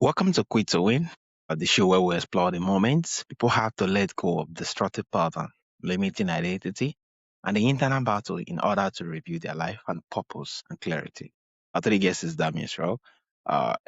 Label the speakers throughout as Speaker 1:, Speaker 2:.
Speaker 1: Welcome to Quit to Win, the show where we explore the moments people have to let go of destructive pattern, limiting identity, and the internal battle in order to review their life and purpose and clarity. Our today's guest is Damien Schreurs,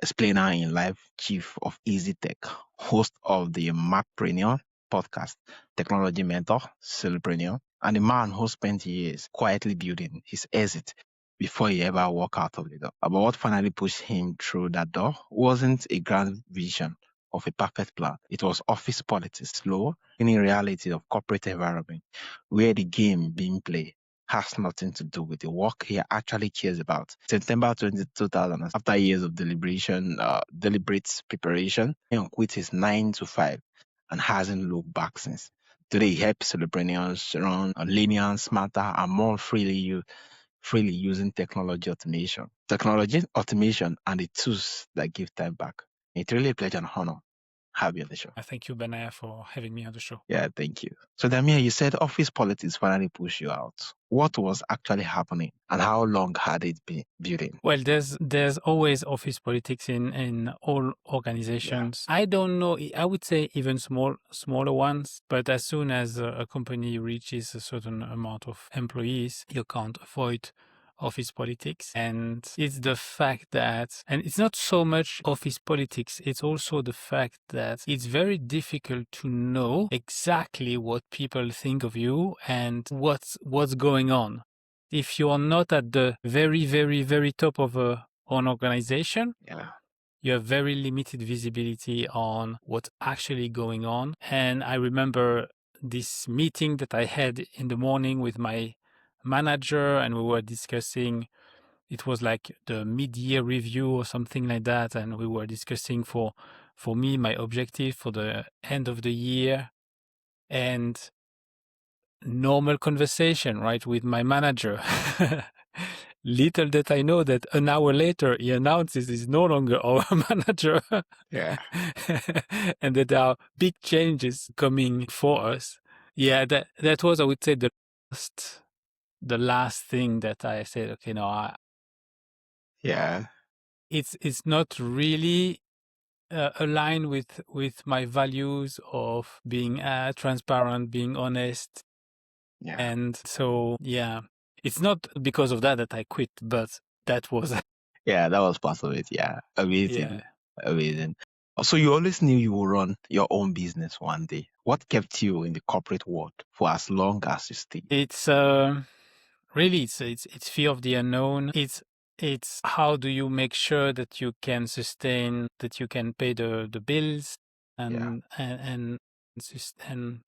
Speaker 1: explainer in life, chief of Easy Tech, host of the Macpreneur podcast, technology mentor, solopreneur, and a man who spent years quietly building his exit before he ever walked out of the door. But what finally pushed him through that door wasn't a grand vision of a perfect plan. It was office politics, slow, in reality of corporate environment, where the game being played has nothing to do with the work he actually cares about. September 2000, after years of deliberate preparation, he quit his 9 to 5 and hasn't looked back since. Today, he helps solopreneurs run a linear, smarter, and more freely using technology automation, and the tools that give time back. It's really a pleasure and honor to have you on the show.
Speaker 2: Thank you, Benaya, for having me on the show.
Speaker 1: Yeah, thank you. So, Damien, you said office politics finally pushed you out. What was actually happening, and how long had it been building?
Speaker 2: Well, there's always office politics in all organizations. I don't know. I would say even smaller ones. But as soon as a company reaches a certain amount of employees, you can't avoid office politics. And it's the fact that, and it's not so much office politics, it's also the fact that it's very difficult to know exactly what people think of you and what's going on. If you're not at the very, very, very top of an organization, you have very limited visibility on what's actually going on. And I remember this meeting that I had in the morning with my manager, and we were discussing, it was like the mid-year review or something like that, and we were discussing for me my objective for the end of the year, and normal conversation, right, with my manager. Little did I know that an hour later he announces he's no longer our manager.
Speaker 1: Yeah.
Speaker 2: And that there are big changes coming for us. Yeah, that was, I would say, the last thing that I said, okay, no, it's not really aligned with my values of being transparent, being honest. And so, yeah, it's not because of that I quit, but that was.
Speaker 1: Yeah, that was part of it. Yeah. Amazing.
Speaker 2: Yeah.
Speaker 1: Amazing. So you always knew you would run your own business one day. What kept you in the corporate world for as long as you stayed?
Speaker 2: It's really it's fear of the unknown. It's how do you make sure that you can sustain, that you can pay the bills, and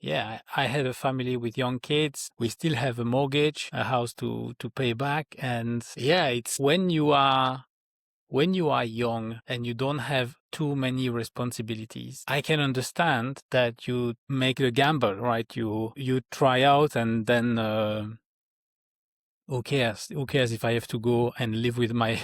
Speaker 2: yeah, I had a family with young kids. We still have a mortgage, a house to pay back, and yeah, it's when you are young and you don't have too many responsibilities, I can understand that you make the gamble, right? You try out, and then who cares if I have to go and live with my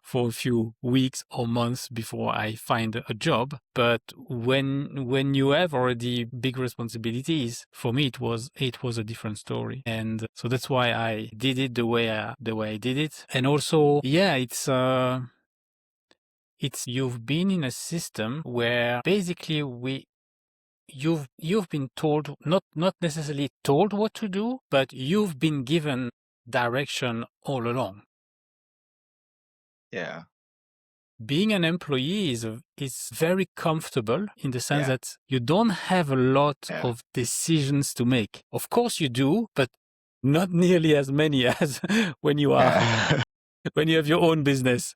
Speaker 2: for a few weeks or months before I find a job. But when you have already big responsibilities, for me it was a different story. And so that's why I did it the way I did it. And also, yeah, it's you've been in a system where basically you've been told, not necessarily told what to do, but you've been given direction all along.
Speaker 1: Yeah.
Speaker 2: Being an employee is very comfortable in the sense that you don't have a lot of decisions to make. Of course you do, but not nearly as many as when you are when you have your own business.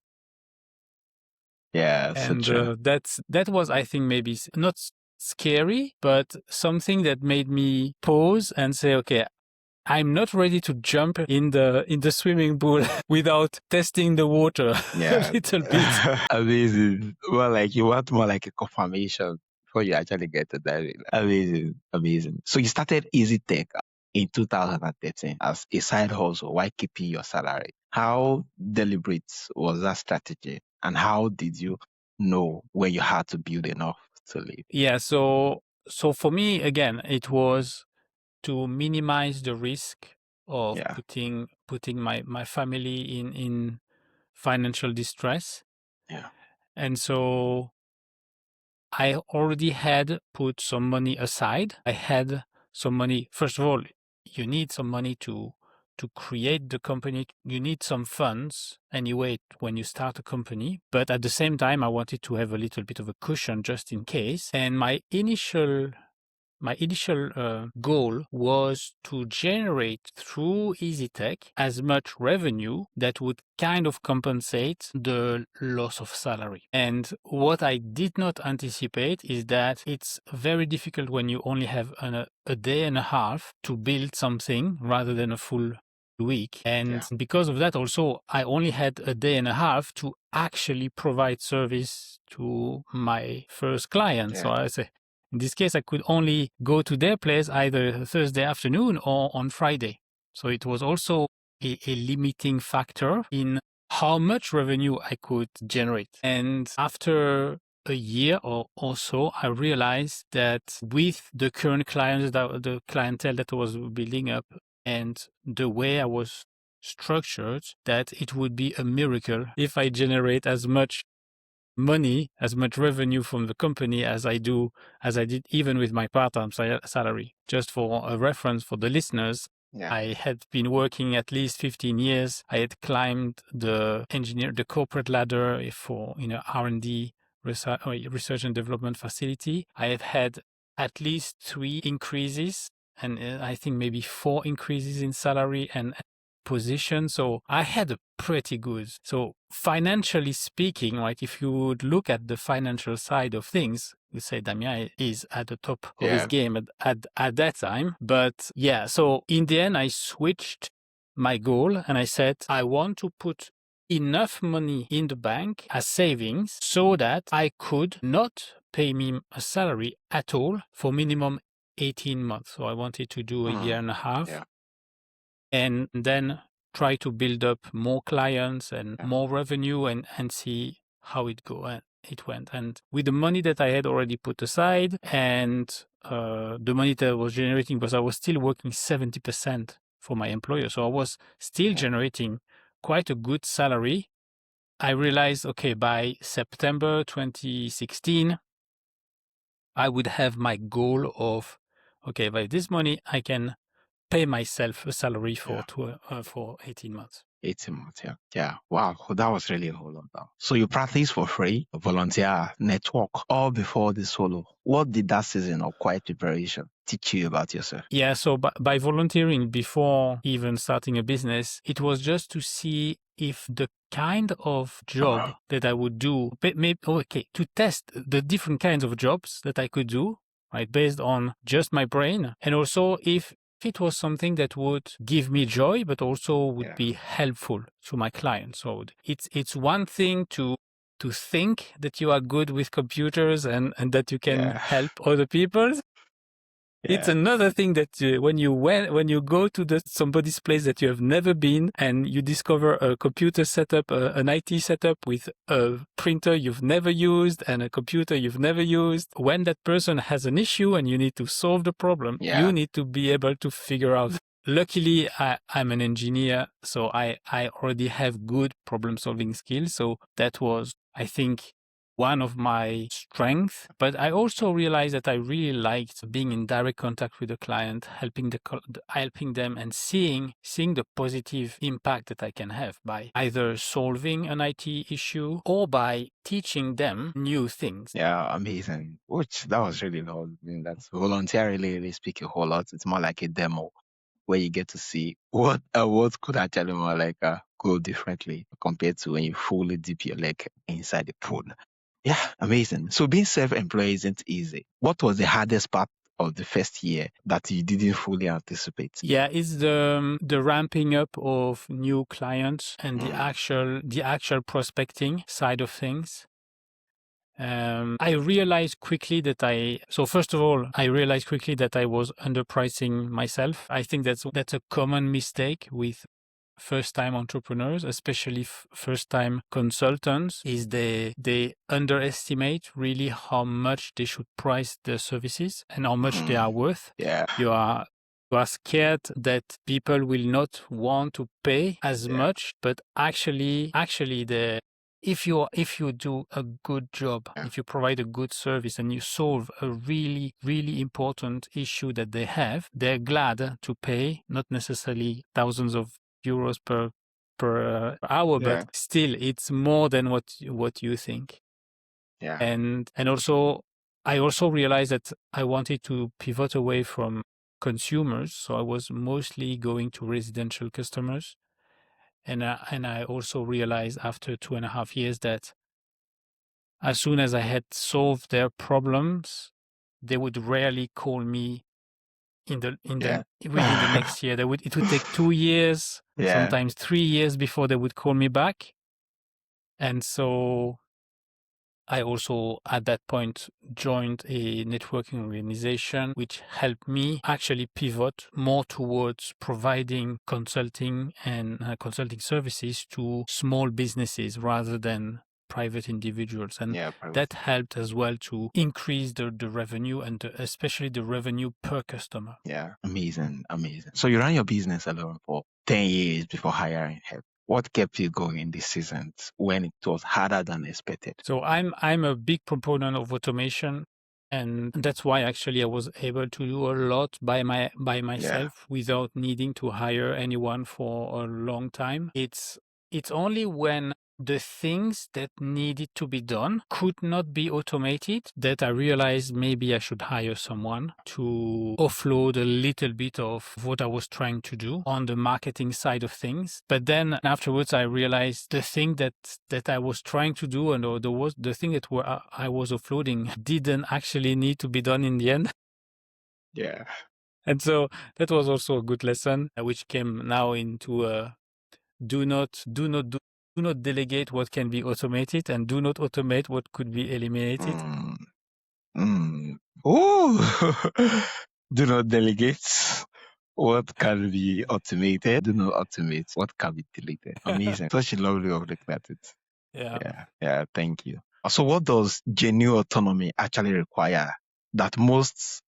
Speaker 1: Yeah,
Speaker 2: and
Speaker 1: so
Speaker 2: that was, I think, maybe not scary, but something that made me pause and say, okay, I'm not ready to jump in the swimming pool without testing the water a little bit.
Speaker 1: Amazing. Well, like you want more like a confirmation before you actually get to that. Amazing. Amazing. So you started Easy Tech in 2013 as a side hustle while keeping your salary. How deliberate was that strategy? And how did you know when you had to build enough to live?
Speaker 2: Yeah, so for me, again, it was to minimize the risk of putting my family in financial distress.
Speaker 1: Yeah.
Speaker 2: And so I already had put some money aside. I had some money. First of all, you need some money to create the company. You need some funds anyway when you start a company. But at the same time, I wanted to have a little bit of a cushion just in case. And my initial goal was to generate through EasyTech as much revenue that would kind of compensate the loss of salary. And what I did not anticipate is that it's very difficult when you only have a day and a half to build something rather than a full week. And because of that also, I only had a day and a half to actually provide service to my first client. So I say, in this case, I could only go to their place either Thursday afternoon or on Friday. So it was also a limiting factor in how much revenue I could generate. And after a year or so, I realized that with the current clients, the clientele that I was building up and the way I was structured, that it would be a miracle if I generate as much money, as much revenue from the company as I did even with my part-time salary. Just for a reference for the listeners, I had been working at least 15 years. I had climbed the corporate ladder for R&D research and development facility. I have had at least 3 increases and I think maybe 4 increases in salary and position. So I had a pretty good. So financially speaking, right, if you would look at the financial side of things, you say Damien is at the top of his game at that time. But yeah, so in the end, I switched my goal and I said, I want to put enough money in the bank as savings so that I could not pay me a salary at all for minimum 18 months. So I wanted to do a year and a half. And then try to build up more clients and more revenue and see how it went. And with the money that I had already put aside and the money that I was generating, because I was still working 70% for my employer. So I was still generating quite a good salary. I realized, okay, by September 2016, I would have my goal of, okay, by this money, I can pay myself a salary for 18 months.
Speaker 1: 18 months, yeah. Wow, that was really a whole lot. So you practice for free, volunteer, network, all before the solo. What did that season of quiet preparation teach you about yourself?
Speaker 2: Yeah, so by volunteering before even starting a business, it was just to see if the kind of job that I would do, to test the different kinds of jobs that I could do, right, based on just my brain, and also if it was something that would give me joy, but also would be helpful to my clients. So it's one thing to think that you are good with computers and that you can help other people. It's another thing that when you go to somebody's place that you have never been and you discover a computer setup, an IT setup with a printer you've never used and a computer you've never used, when that person has an issue and you need to solve the problem, you need to be able to figure out. Luckily, I'm an engineer, so I already have good problem-solving skills. So that was, I think, one of my strengths, but I also realized that I really liked being in direct contact with the client, helping them and seeing the positive impact that I can have by either solving an IT issue or by teaching them new things.
Speaker 1: Yeah, amazing. That was really cool. I mean, that's voluntarily really speak a whole lot. It's more like a demo where you get to see what could actually more like go differently compared to when you fully dip your leg inside the pool. Yeah, amazing. So being self-employed isn't easy. What was the hardest part of the first year that you didn't fully anticipate?
Speaker 2: Yeah, it's the ramping up of new clients and the actual prospecting side of things. I realized quickly that first of all, I realized quickly that I was underpricing myself. I think that's a common mistake with first-time entrepreneurs, especially first-time consultants, is they underestimate really how much they should price their services and how much they are worth.
Speaker 1: Yeah.
Speaker 2: You are scared that people will not want to pay as much, but actually if you do a good job, if you provide a good service and you solve a really, really important issue that they have, they're glad to pay, not necessarily thousands of euros per hour, but still it's more than what you think.
Speaker 1: Yeah.
Speaker 2: And also, I also realized that I wanted to pivot away from consumers. So I was mostly going to residential customers. And I also realized after 2.5 years that as soon as I had solved their problems, they would rarely call me within the next year. It would take 2 years, sometimes 3 years before they would call me back. And so I also, at that point, joined a networking organization, which helped me actually pivot more towards providing consulting and consulting services to small businesses rather than private individuals. And that helped as well to increase the revenue and especially the revenue per customer.
Speaker 1: Yeah, amazing. So you ran your business alone for 10 years before hiring help. What kept you going in these seasons when it was harder than expected?
Speaker 2: So I'm a big proponent of automation, and that's why actually I was able to do a lot by myself without needing to hire anyone for a long time. It's only when the things that needed to be done could not be automated that I realized maybe I should hire someone to offload a little bit of what I was trying to do on the marketing side of things. But then afterwards I realized the thing that I was trying to do and the thing that I was offloading didn't actually need to be done in the end.
Speaker 1: Yeah.
Speaker 2: And so that was also a good lesson, which came now into do not delegate what can be automated, and do not automate what could be eliminated.
Speaker 1: Oh, do not delegate what can be automated. Do not automate what can be deleted. Amazing. Such a lovely way of looking at it. Yeah. Thank you. So what does genuine autonomy actually require that most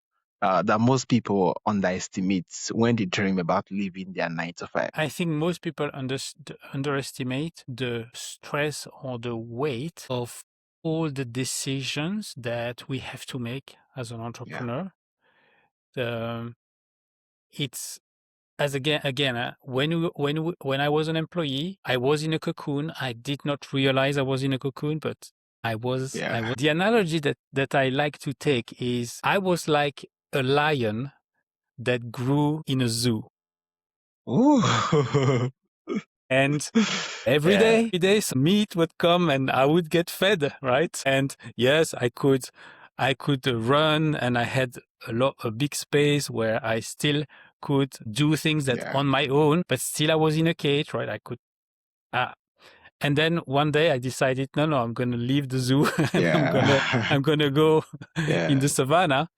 Speaker 1: people underestimate when they dream about leaving their 9 to 5?
Speaker 2: I think most people underestimate the stress or the weight of all the decisions that we have to make as an entrepreneur. It's when I was an employee, I was in a cocoon. I did not realize I was in a cocoon, but I was. The analogy that I like to take is I was like a lion that grew in a zoo.
Speaker 1: Ooh.
Speaker 2: And every day some meat would come and I would get fed, right? And yes, I could run, and I had a big space where I still could do things that on my own, but still I was in a cage, right? I could, and then one day I decided, no, I'm going to leave the zoo and I'm going to go in the savannah.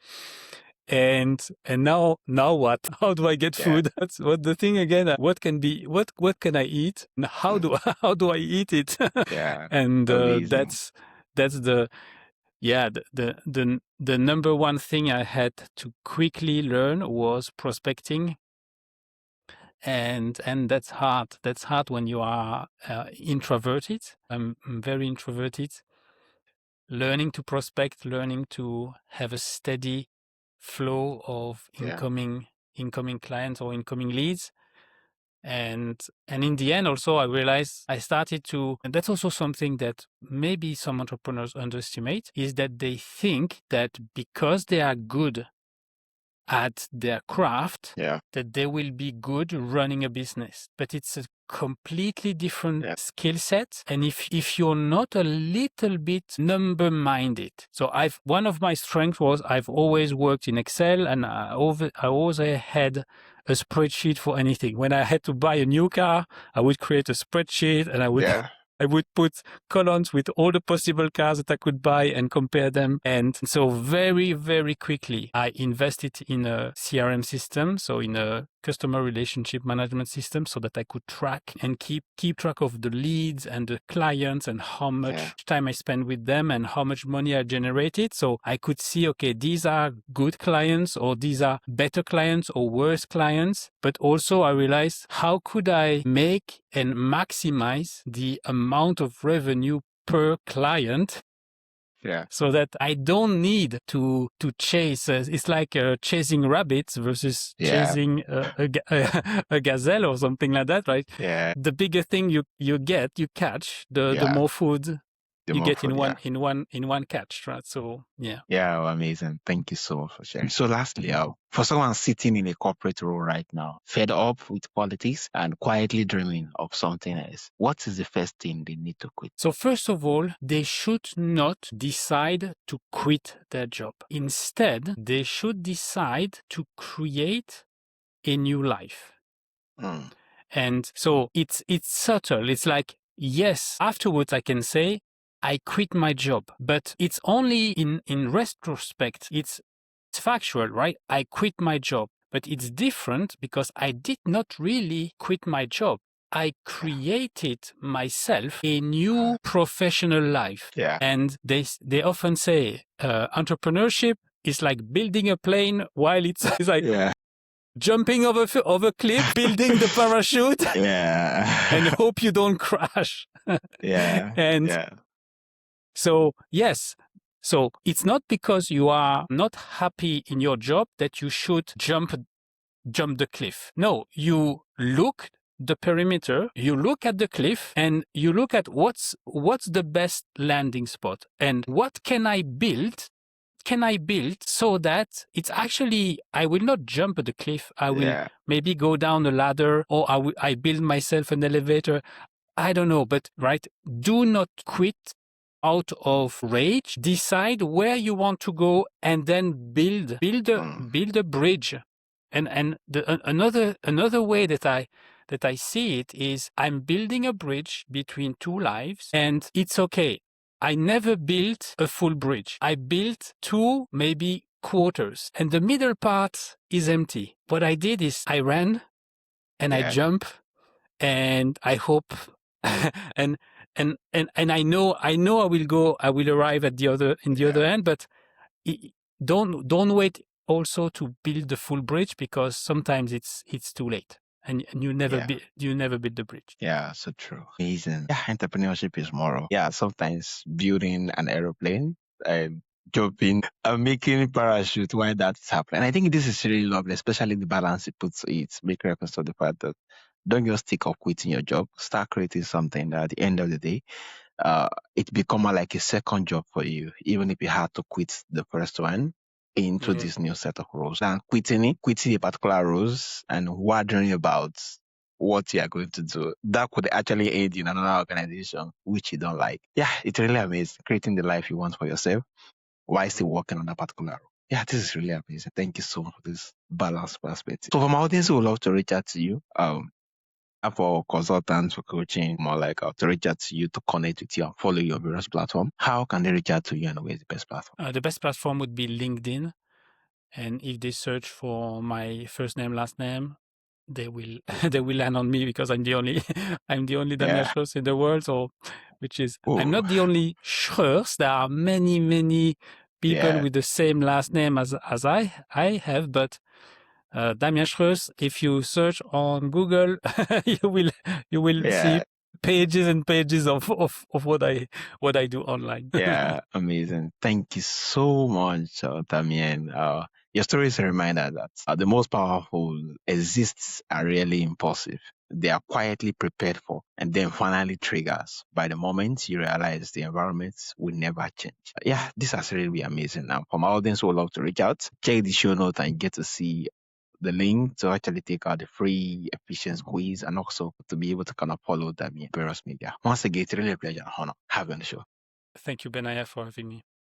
Speaker 2: And now what? How do I get food? That's what the thing again. What can I eat? And how do I eat it? And that's the number one thing I had to quickly learn was prospecting. And that's hard. That's hard when you are introverted. I'm very introverted. Learning to prospect, learning to have a steady flow of incoming clients or incoming leads. And in the end, also, I realized I started to, and that's also something that maybe some entrepreneurs underestimate, is that they think that because they are good at their craft, that they will be good running a business. But it's a completely different skill set. And if you're not a little bit number-minded, so one of my strengths was I've always worked in Excel, and I always had a spreadsheet for anything. When I had to buy a new car, I would create a spreadsheet, and I would put columns with all the possible cars that I could buy and compare them. And so very, very quickly, I invested in a CRM system, so in a customer relationship management system so that I could track and keep track of the leads and the clients and how much time I spend with them and how much money I generated. So I could see, okay, these are good clients or these are better clients or worse clients. But also I realized, how could I make and maximize the amount of revenue per client so that I don't need to chase. It's like chasing rabbits versus chasing a gazelle or something like that, right? The bigger thing you catch, the more food you get in one catch, right? So yeah.
Speaker 1: Yeah, amazing. Thank you so much for sharing. So lastly, for someone sitting in a corporate role right now, fed up with politics and quietly dreaming of something else, what is the first thing they need to quit?
Speaker 2: So first of all, they should not decide to quit their job. Instead, they should decide to create a new life. And so it's subtle. It's like, yes, afterwards I can say I quit my job, but it's only in retrospect. It's factual, right? I quit my job, but it's different because I did not really quit my job. I created myself a new professional life. And they often say entrepreneurship is like building a plane while it's like jumping over a cliff, building the parachute, and hope you don't crash. So yes, so it's not because you are not happy in your job that you should jump the cliff. No, you look the perimeter, you look at the cliff, and you look at what's the best landing spot and what can I build so that it's actually, I will not jump the cliff. I will maybe go down a ladder, or I build myself an elevator. I don't know, but right, do not quit out of rage. Decide where you want to go and then build a bridge. And another way that I see it is I'm building a bridge between two lives, and it's okay. I never built a full bridge. I built two, maybe quarters, and the middle part is empty. What I did is I ran and I jump, and I hope and I know I will arrive at the other end, but don't wait also to build the full bridge, because sometimes it's too late. And you never build the bridge.
Speaker 1: Yeah, so true. Amazing. Yeah, entrepreneurship is moral. Yeah, sometimes building an aeroplane, jumping, making parachute while that's happening. And I think this is really lovely, especially the balance it puts to it. Make reference to the fact that don't just stick up quitting your job. Start creating something that at the end of the day, it become like a second job for you, even if you had to quit the first one into this new set of roles. And quitting a particular roles and wondering about what you are going to do, that could actually aid in another organization which you don't like. Yeah, it's really amazing, creating the life you want for yourself while still working on that particular role. Yeah, this is really amazing. Thank you so much for this balanced perspective. So for my audience who would love to reach out to you, for consultants, for coaching, more like to reach out to you, to connect with you and follow your various platform, how can they reach out to you, and where is the best platform?
Speaker 2: The best platform would be LinkedIn. And if they search for my first name, last name, they will land on me, because I'm the only Damien Schreurs in the world. So, I'm not the only Schreurs. There are many people with the same last name as I have, but Damien Schreurs, if you search on Google, you will see pages and pages of what I do online.
Speaker 1: Yeah, amazing. Thank you so much, Damien. Your story is a reminder that the most powerful exists are really impulsive. They are quietly prepared for, and then finally triggers by the moment you realize the environment will never change. Yeah, this has really been amazing. Now, for my audience who would love to reach out, check the show notes and get to see the link to actually take out the free efficiency quiz, and also to be able to kind of follow them in various media. Once again, it's really a pleasure and honor having you on the show.
Speaker 2: Thank you, Benaya, for having me.